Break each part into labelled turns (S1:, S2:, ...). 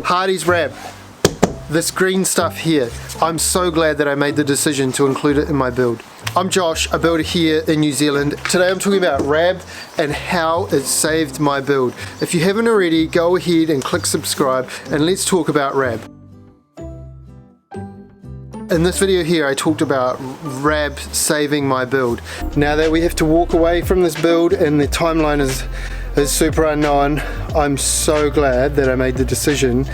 S1: Hardies Rab. This green stuff here, I'm so glad that I made the decision to include it in my build. I'm Josh, a builder here in New Zealand. Today I'm talking about Rab and how it saved my build. If you haven't already, go ahead and click subscribe and let's talk about Rab. In this video here I talked about Rab saving my build. Now that we have to walk away from this build and the timeline is super unknown, I'm so glad that I made the decision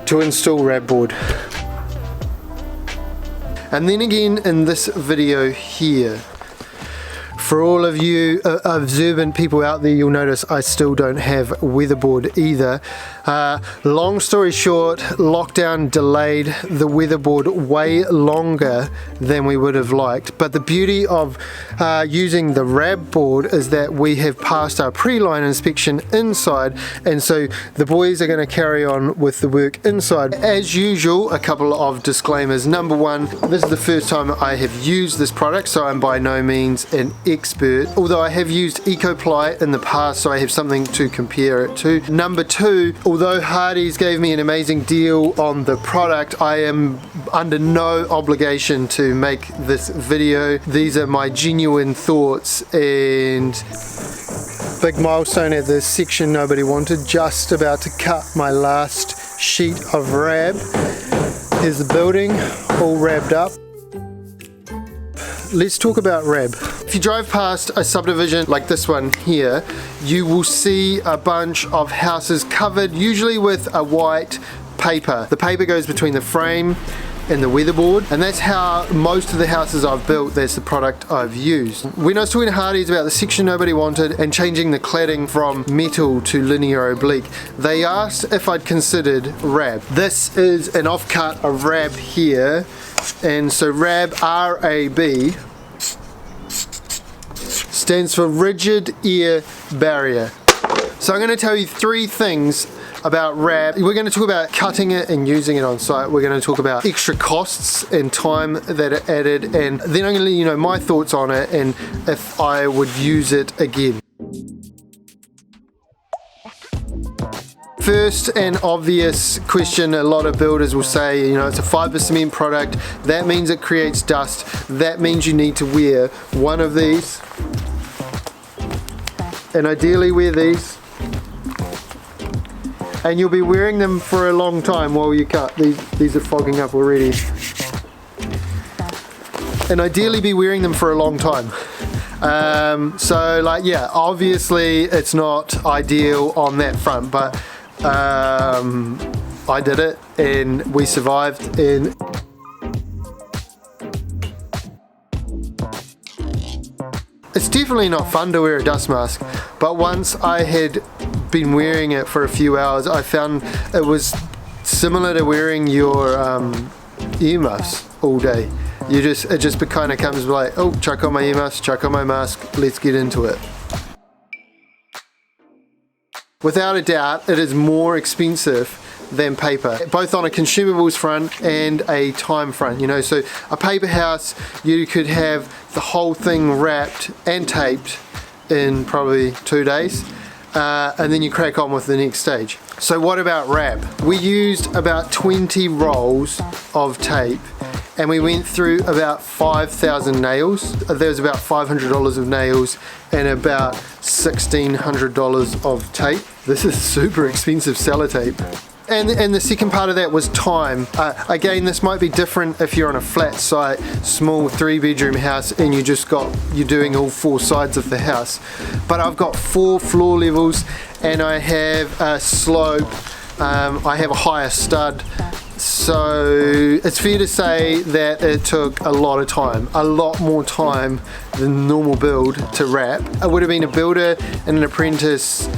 S1: to install Rab Board. And then again in this video here, for all of you observant people out there, you'll notice I still don't have weatherboard either. Long story short, lockdown delayed the weatherboard way longer than we would have liked. But the beauty of using the Rab board is that we have passed our pre-line inspection inside, and so the boys are going to carry on with the work inside. As usual, a couple of disclaimers. Number one, this is the first time I have used this product, so I'm by no means an expert, although I have used EcoPly in the past, so I have something to compare it to. Number two, although Hardies gave me an amazing deal on the product, I am under no obligation to make this video. These are my genuine thoughts, and big milestone at the section nobody wanted. Just about to cut my last sheet of Rab. Here's the building, all wrapped up. Let's talk about Rab. If you drive past a subdivision like this one here, you will see a bunch of houses covered usually with a white paper. The paper goes between the frame and the weatherboard, and that's how most of the houses I've built, that's the product I've used. When I was talking to Hardies about the section nobody wanted and changing the cladding from metal to linear oblique, they asked if I'd considered Rab. This is an offcut of Rab here, and so Rab, R-A-B, stands for rigid air barrier. So I'm going to tell you three things about Rab. We're going to talk about cutting it and using it on site. We're going to talk about extra costs and time that are added, and then I'm going to let you know my thoughts on it and if I would use it again. First and obvious question a lot of builders will say, you know, it's a fiber cement product, that means it creates dust, that means you need to wear one of these, and ideally wear these, and you'll be wearing them for a long time while you cut. These are fogging up already. And ideally be wearing them for a long time. So like, yeah, obviously it's not ideal on that front, but I did it and we survived. And it's definitely not fun to wear a dust mask, but once I had been wearing it for a few hours, I found it was similar to wearing your earmuffs all day. It just kind of comes like, oh, chuck on my earmuffs, chuck on my mask, let's get into it. Without a doubt, it is more expensive than paper, both on a consumables front and a time front, you know. So a paper house, you could have the whole thing wrapped and taped in probably 2 days, and then you crack on with the next stage. So what about Rab? We used about 20 rolls of tape, and we went through about 5,000 nails. There was about $500 of nails and about $1,600 of tape. This is super expensive sellotape. And the second part of that was time. Again, this might be different if you're on a flat site, small 3-bedroom house, and you're doing all 4 sides of the house. But I've got 4 floor levels, and I have a slope. I have a higher stud. So it's fair to say that it took a lot of time, a lot more time than normal build to wrap. I would have been a builder and an apprentice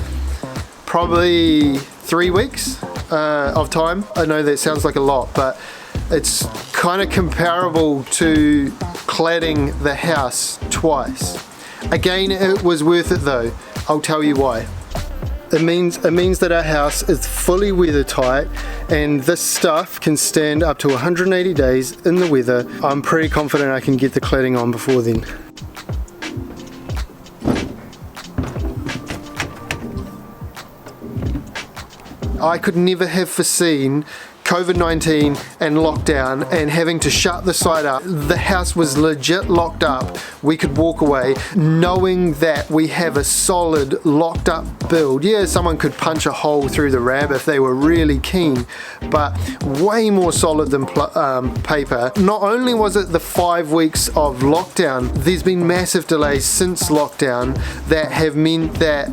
S1: probably 3 weeks of time. I know that sounds like a lot, but it's kind of comparable to cladding the house twice. Again, it was worth it though. I'll tell you why. It means that our house is fully weather tight, and this stuff can stand up to 180 days in the weather. I'm pretty confident I can get the cladding on before then. I could never have foreseen COVID-19 and lockdown and having to shut the site up. The house was legit locked up. We could walk away knowing that we have a solid locked up build. Yeah, someone could punch a hole through the Rab if they were really keen, but way more solid than paper. Not only was it the 5 weeks of lockdown, there's been massive delays since lockdown that have meant that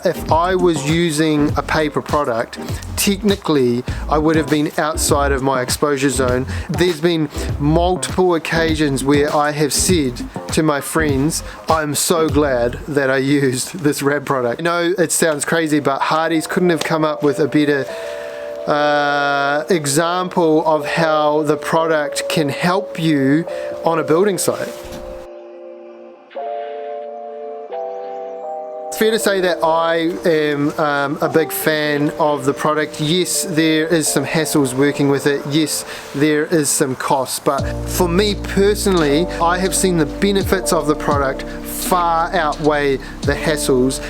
S1: if I was using a paper product, technically I would have been outside of my exposure zone. There's been multiple occasions where I have said to my friends, I'm so glad that I used this Rab product. I know it sounds crazy, but Hardies couldn't have come up with a better example of how the product can help you on a building site. It's fair to say that I am a big fan of the product. Yes, there is some hassles working with it. Yes, there is some costs, but for me personally, I have seen the benefits of the product far outweigh the hassles.